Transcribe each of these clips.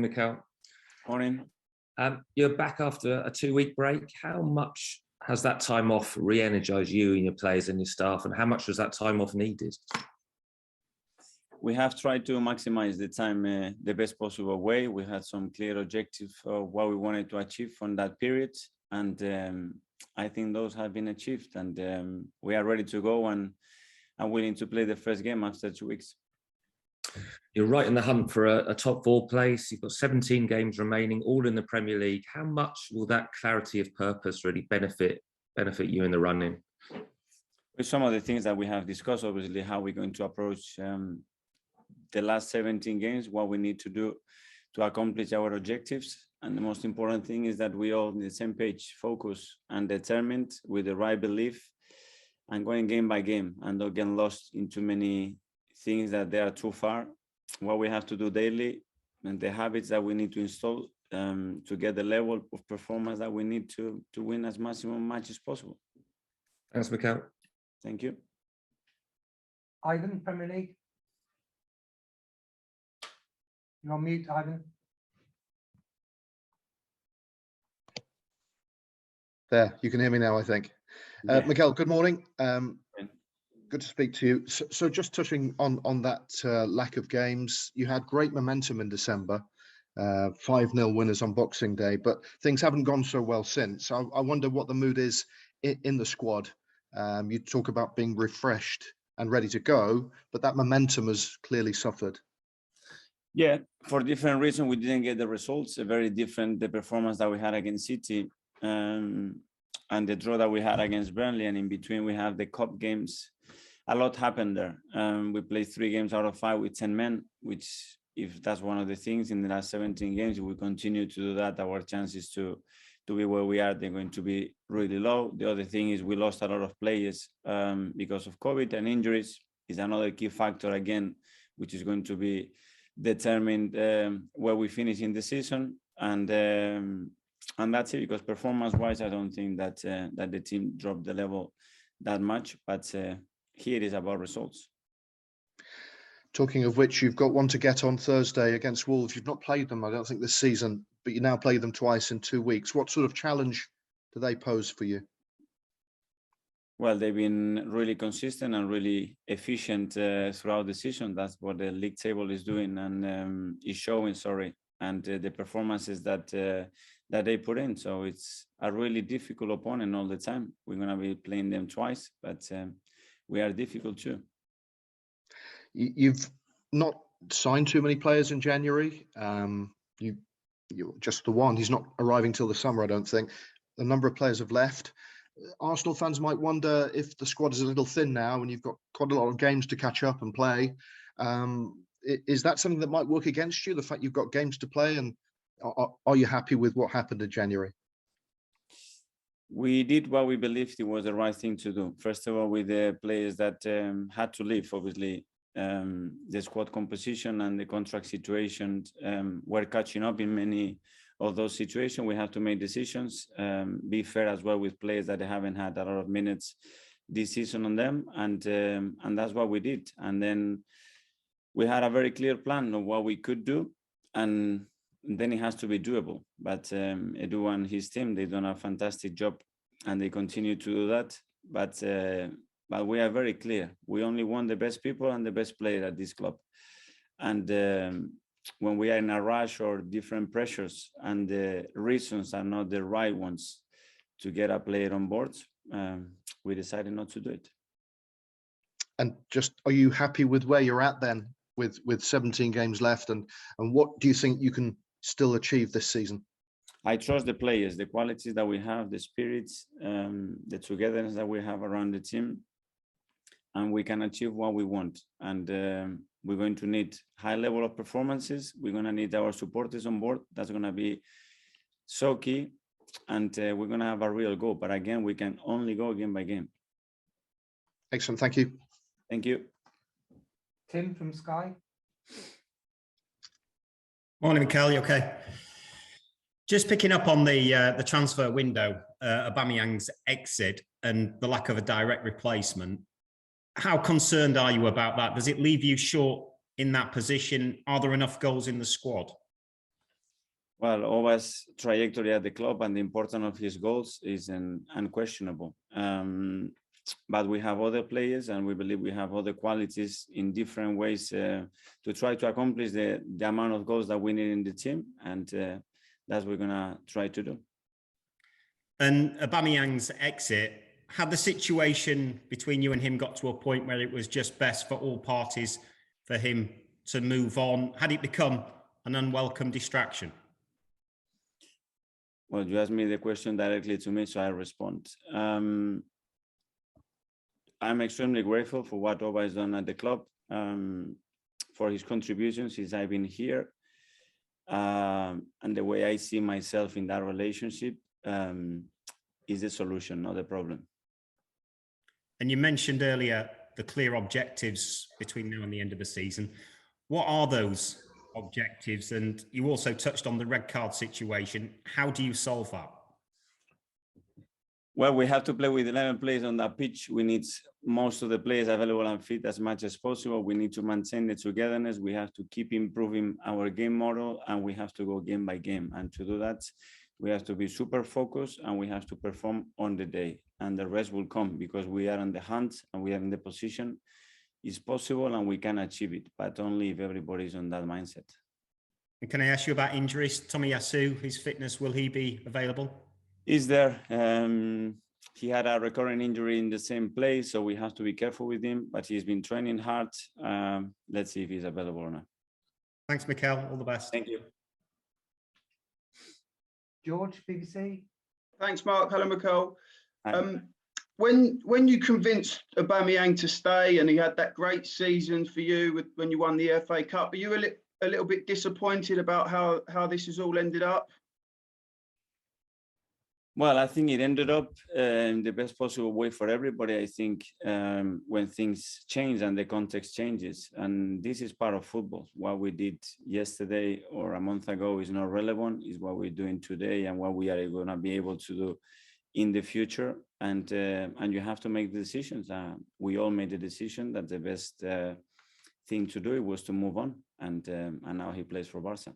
Mikel. Morning. You're back after a 2-week break. How much has that time off re-energized you and your players and your staff, and how much was that time off needed? We have tried to maximize the time the best possible way. We had some clear objectives of what we wanted to achieve from that period, and I think those have been achieved, and we are ready to go and willing to play the first game after 2 weeks. You're right in the hunt for a top 4 place. You've got 17 games remaining, all in the Premier League. How much will that clarity of purpose really benefit you in the running? With some of the things that we have discussed, obviously, how we're going to approach the last 17 games, what we need to do to accomplish our objectives. And the most important thing is that we all on the same page, focus and determined with the right belief and going game by game and don't get lost in too many things that they are too far. What we have to do daily and the habits that we need to install to get the level of performance that we need to win as maximum matches as possible. Thanks, Mikel. Thank you. Ivan, Premier League. You're on mute, Ivan. There, you can hear me now, I think. Yeah. Mikel, good morning. Good to speak to you. So just touching on that lack of games, you had great momentum in December, 5-0 winners on Boxing Day, but things haven't gone so well since. I wonder what the mood is in the squad. You talk about being refreshed and ready to go, but that momentum has clearly suffered. Yeah, for different reasons, we didn't get the results. Very different, the performance that we had against City and the draw that we had against Burnley, and in between we have the cup games. A lot happened there. We played 3 games out of 5 with 10 men, which, if that's one of the things in the last 17 games, if we continue to do that, our chances to be where we are, they're going to be really low. The other thing is we lost a lot of players because of COVID, and injuries is another key factor again, which is going to be determined where we finish in the season. And that's it, because performance-wise, I don't think that that the team dropped the level that much, but here it is about results. Talking of which, you've got one to get on Thursday against Wolves. You've not played them, I don't think, this season, but you now play them twice in 2 weeks. What sort of challenge do they pose for you? Well, they've been really consistent and really efficient throughout the season. That's what the league table is doing and is showing, and the performances that they put in. So it's a really difficult opponent all the time. We're going to be playing them twice, but we are difficult too. You've not signed too many players in January. You're just the one. He's not arriving till the summer, I don't think. A number of players have left. Arsenal fans might wonder if the squad is a little thin now and you've got quite a lot of games to catch up and play. Is that something that might work against you, the fact you've got games to play? And are you happy with what happened in January? We did what we believed it was the right thing to do. First of all, with the players that had to leave, obviously, the squad composition and the contract situation were catching up in many of those situations. We have to make decisions, be fair as well with players that haven't had a lot of minutes this season on them, and that's what we did. And then we had a very clear plan of what we could do, and then it has to be doable. But Edu and his team, they've done a fantastic job, and they continue to do that. But we are very clear. We only want the best people and the best players at this club. And when we are in a rush or different pressures and the reasons are not the right ones to get a player on board, we decided not to do it. And just, are you happy with where you're at then with 17 games left? And what do you think you can still achieve this season? I trust the players, the qualities that we have, the spirits, the togetherness that we have around the team, and we can achieve what we want. And we're going to need high level of performances. We're going to need our supporters on board. That's going to be so key. And we're going to have a real goal. But again, we can only go game by game. Excellent. Thank you. Thank you. Tim from Sky. Morning, Mikel. You okay? Just picking up on the transfer window, Aubameyang's exit and the lack of a direct replacement. How concerned are you about that? Does it leave you short in that position? Are there enough goals in the squad? Well, Auba's trajectory at the club and the importance of his goals is unquestionable. But we have other players, and we believe we have other qualities in different ways to try to accomplish the amount of goals that we need in the team, and that's what we're gonna try to do. And Aubameyang's exit, had the situation between you and him got to a point where it was just best for all parties for him to move on? Had it become an unwelcome distraction? Well, you asked me the question directly to me, so I respond. I'm extremely grateful for what Auba has done at the club, for his contributions since I've been here, and the way I see myself in that relationship is the solution, not the problem. And you mentioned earlier the clear objectives between now and the end of the season. What are those objectives? And you also touched on the red card situation. How do you solve that? Well, we have to play with 11 players on that pitch. We need most of the players available and fit as much as possible. We need to maintain the togetherness. We have to keep improving our game model, and we have to go game by game. And to do that, we have to be super focused, and we have to perform on the day, and the rest will come because we are on the hunt and we are in the position. It's possible and we can achieve it, but only if everybody is on that mindset. And can I ask you about injuries? Tomiyasu, his fitness, will he be available? Is there? He had a recurrent injury in the same place, so we have to be careful with him, but he's been training hard. Let's see if he's available or not. Thanks, Mikel. All the best. Thank you. George, BBC. Thanks, Mark. Hello, Mikel. Hi. When you convinced Aubameyang to stay and he had that great season for you when you won the FA Cup, are you a little bit disappointed about how this has all ended up? Well, I think it ended up in the best possible way for everybody. I think when things change and the context changes, and this is part of football. What we did yesterday or a month ago is not relevant. Is what we're doing today and what we are going to be able to do in the future. And you have to make the decisions. We all made the decision that the best thing to do was to move on, and now he plays for Barca.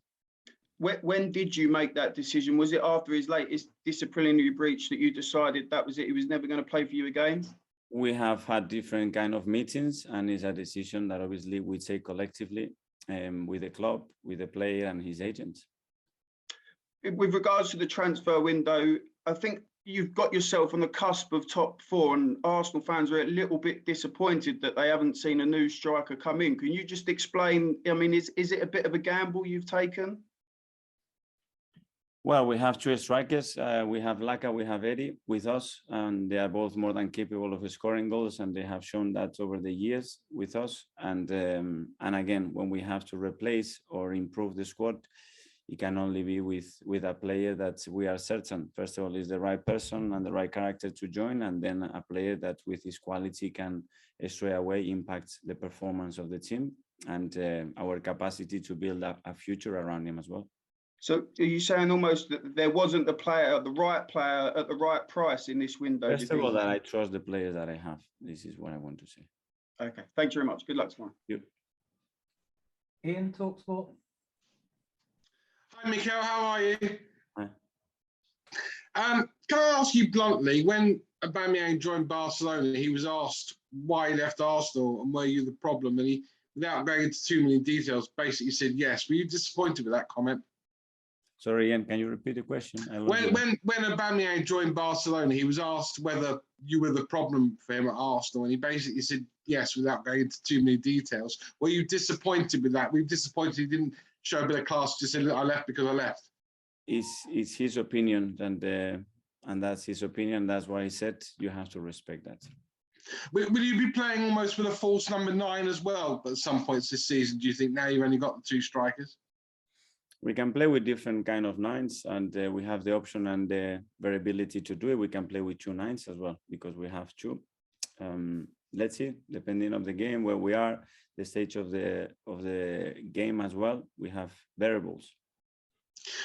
When did you make that decision? Was it after his latest disciplinary breach that you decided that was it? He was never going to play for you again? We have had different kind of meetings, and it's a decision that obviously we take collectively with the club, with the player and his agents. With regards to the transfer window, I think you've got yourself on the cusp of top four, and Arsenal fans are a little bit disappointed that they haven't seen a new striker come in. Can you just explain? I mean, is it a bit of a gamble you've taken? Well, we have two strikers. We have Laca, we have Eddie with us, and they are both more than capable of scoring goals, and they have shown that over the years with us. And again, when we have to replace or improve the squad, it can only be with a player that we are certain, first of all, is the right person and the right character to join, and then a player that with his quality can straight away impact the performance of the team and our capacity to build a future around him as well. So are you saying almost that there wasn't the right player at the right price in this window? First of all, that I trust the players that I have. This is what I want to say. Okay, thanks very much. Good luck tomorrow. Yep. Ian, TalkSport. Hi, Mikel. How are you? Hi. Can I ask you bluntly, when Aubameyang joined Barcelona, he was asked why he left Arsenal and were you the problem? And he, without going into too many details, basically said yes. Were you disappointed with that comment? Sorry, Ian, can you repeat the question? When Aubameyang joined Barcelona, he was asked whether you were the problem for him at Arsenal, and he basically said yes without going into too many details. Were you disappointed with that? Were you disappointed he didn't show a bit of class, just said, I left because I left? It's his opinion, and that's his opinion. That's why he said you have to respect that. Will you be playing almost with a false number 9 as well at some points this season? Do you think now you've only got the 2 strikers? We can play with different kind of 9s, and we have the option and the variability to do it. We can play with 2 9s as well because we have 2. Let's see, depending on the game, where we are, the stage of the game as well, we have variables.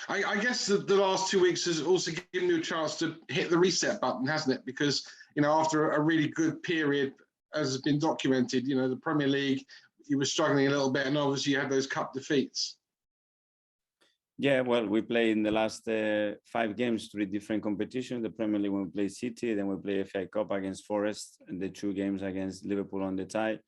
I guess the last 2 weeks has also given you a chance to hit the reset button, hasn't it? Because, you know, after a really good period, as has been documented, you know, the Premier League, you were struggling a little bit, and obviously you had those cup defeats. Yeah, well, we play in the last 5 games, 3 different competitions. The Premier League, we play City, then we play FA Cup against Forest, and the 2 games against Liverpool on the tie.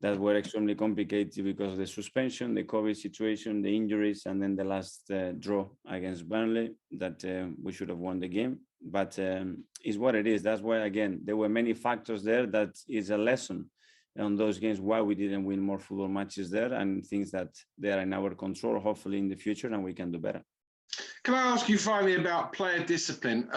That were extremely complicated because of the suspension, the COVID situation, the injuries, and then the last draw against Burnley that we should have won the game. But it's what it is. That's why, again, there were many factors there that is a lesson on those games why we didn't win more football matches there, and things that they are in our control, hopefully in the future, and we can do better. Can I ask you finally about player discipline?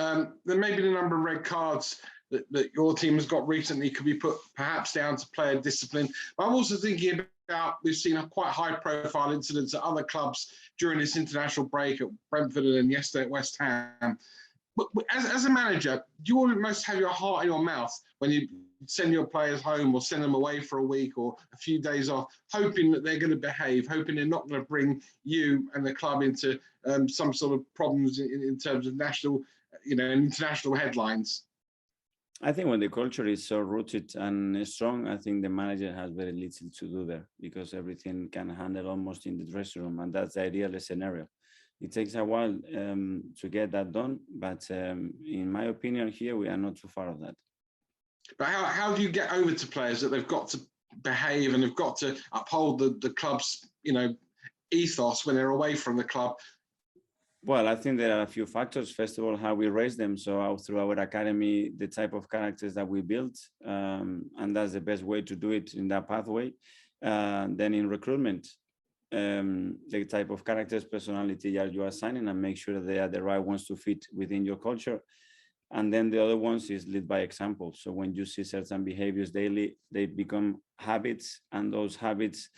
There may be the number of red cards that your team has got recently could be put perhaps down to player discipline. But I'm also thinking about, we've seen a quite high profile incidents at other clubs during this international break at Brentford and then yesterday at West Ham. But as a manager, do you almost have your heart in your mouth when you send your players home or send them away for a week or a few days off, hoping that they're going to behave, hoping they're not going to bring you and the club into some sort of problems in terms of national, international headlines? I think when the culture is so rooted and strong, I think the manager has very little to do there because everything can handle almost in the dressing room, and that's the ideal scenario. It takes a while to get that done, but in my opinion, here we are not too far of that. But how do you get over to players that they've got to behave and they've got to uphold the club's ethos when they're away from the club? Well, I think there are a few factors. First of all, how we raise them. So through our academy, the type of characters that we build, and that's the best way to do it in that pathway. Then in recruitment, the type of characters, personality that you are assigning, and make sure that they are the right ones to fit within your culture. And then the other ones is lead by example. So when you see certain behaviors daily, they become habits, and those habits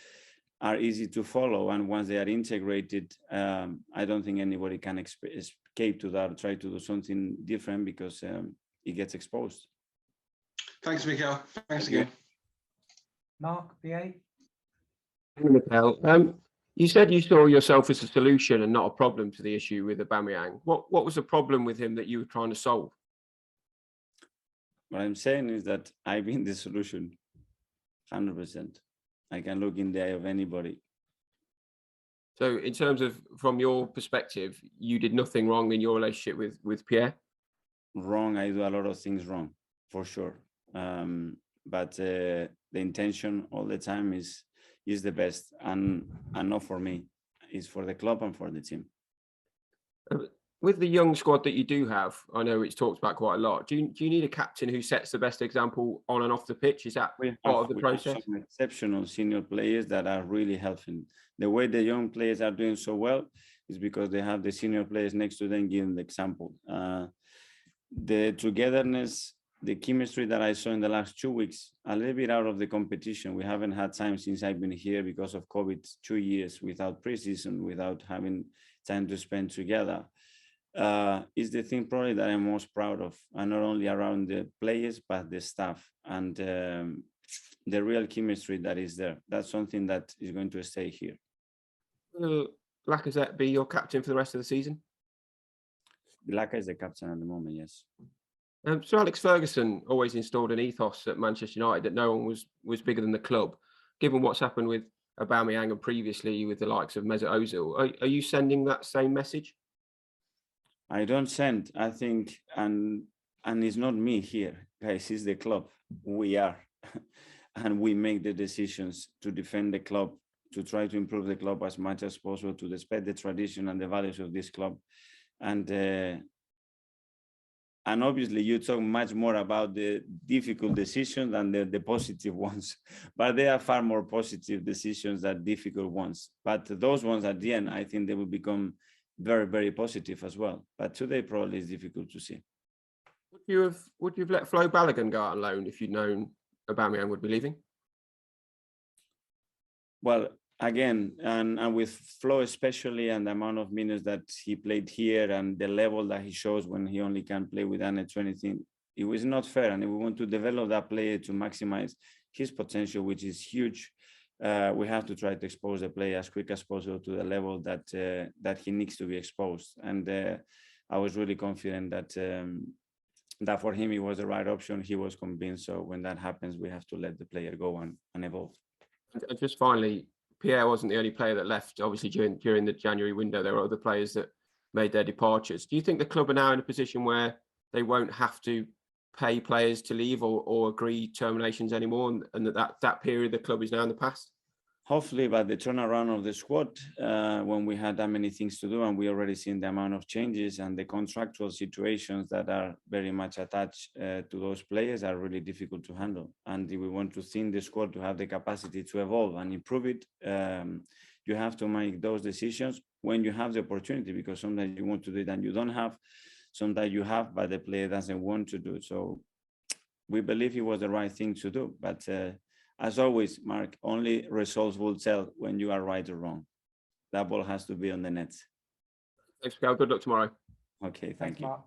are easy to follow. And once they are integrated, I don't think anybody can escape to that or try to do something different because it gets exposed. Thanks, Mikel. Thanks again. Mark, BA. Mikel, you said you saw yourself as a solution and not a problem to the issue with Aubameyang. What was the problem with him that you were trying to solve? What I'm saying is that I've been the solution, 100%. I can look in the eye of anybody. So in terms of, from your perspective, you did nothing wrong in your relationship with Pierre? Wrong, I do a lot of things wrong, for sure. But the intention all the time is the best, and not for me. It's for the club and for the team. With the young squad that you do have, I know it's talked about quite a lot. Do you need a captain who sets the best example on and off the pitch? Is that part of the process? Have some exceptional senior players that are really helping. The way the young players are doing so well is because they have the senior players next to them giving the example. The togetherness, the chemistry that I saw in the last 2 weeks, a little bit out of the competition. We haven't had time since I've been here because of COVID, 2 years without preseason, without having time to spend together. Is the thing probably that I'm most proud of, and not only around the players, but the staff and the real chemistry that is there. That's something that is going to stay here. Will Lacazette be your captain for the rest of the season? Laca is the captain at the moment, yes. Sir Alex Ferguson always installed an ethos at Manchester United that no one was bigger than the club. Given what's happened with Aubameyang and previously with the likes of Mesut Ozil, are you sending that same message? I don't send, I think, and it's not me here, guys, it's the club. We are. And we make the decisions to defend the club, to try to improve the club as much as possible, to respect the tradition and the values of this club. And obviously you talk much more about the difficult decisions than the positive ones, but they are far more positive decisions than difficult ones. But those ones at the end, I think they will become very, very positive as well. But today probably is difficult to see. Would you have let Flo Balogun go out on loan if you'd known Aubameyang would be leaving? Well, again, and with Flo especially, and the amount of minutes that he played here and the level that he shows when he only can play with under 20, it was not fair. And if we want to develop that player to maximize his potential, which is huge, we have to try to expose the player as quick as possible to the level that he needs to be exposed. And I was really confident that for him it was the right option. He was convinced. So when that happens, we have to let the player go and evolve. Just finally, Pierre wasn't the only player that left. Obviously, during the January window, there were other players that made their departures. Do you think the club are now in a position where they won't have to pay players to leave or agree terminations anymore, and that period of the club is now in the past? Hopefully, by the turnaround of the squad, when we had that many things to do, and we already seen the amount of changes and the contractual situations that are very much attached to those players are really difficult to handle. And if we want to thin the squad to have the capacity to evolve and improve it, you have to make those decisions when you have the opportunity, because sometimes you want to do it and you don't have. Sometimes you have, but the player doesn't want to do it. So we believe it was the right thing to do. But as always, Mark, only results will tell when you are right or wrong. That ball has to be on the net. Thanks, Miguel. Good luck tomorrow. Okay, thank Thanks, you. Mark.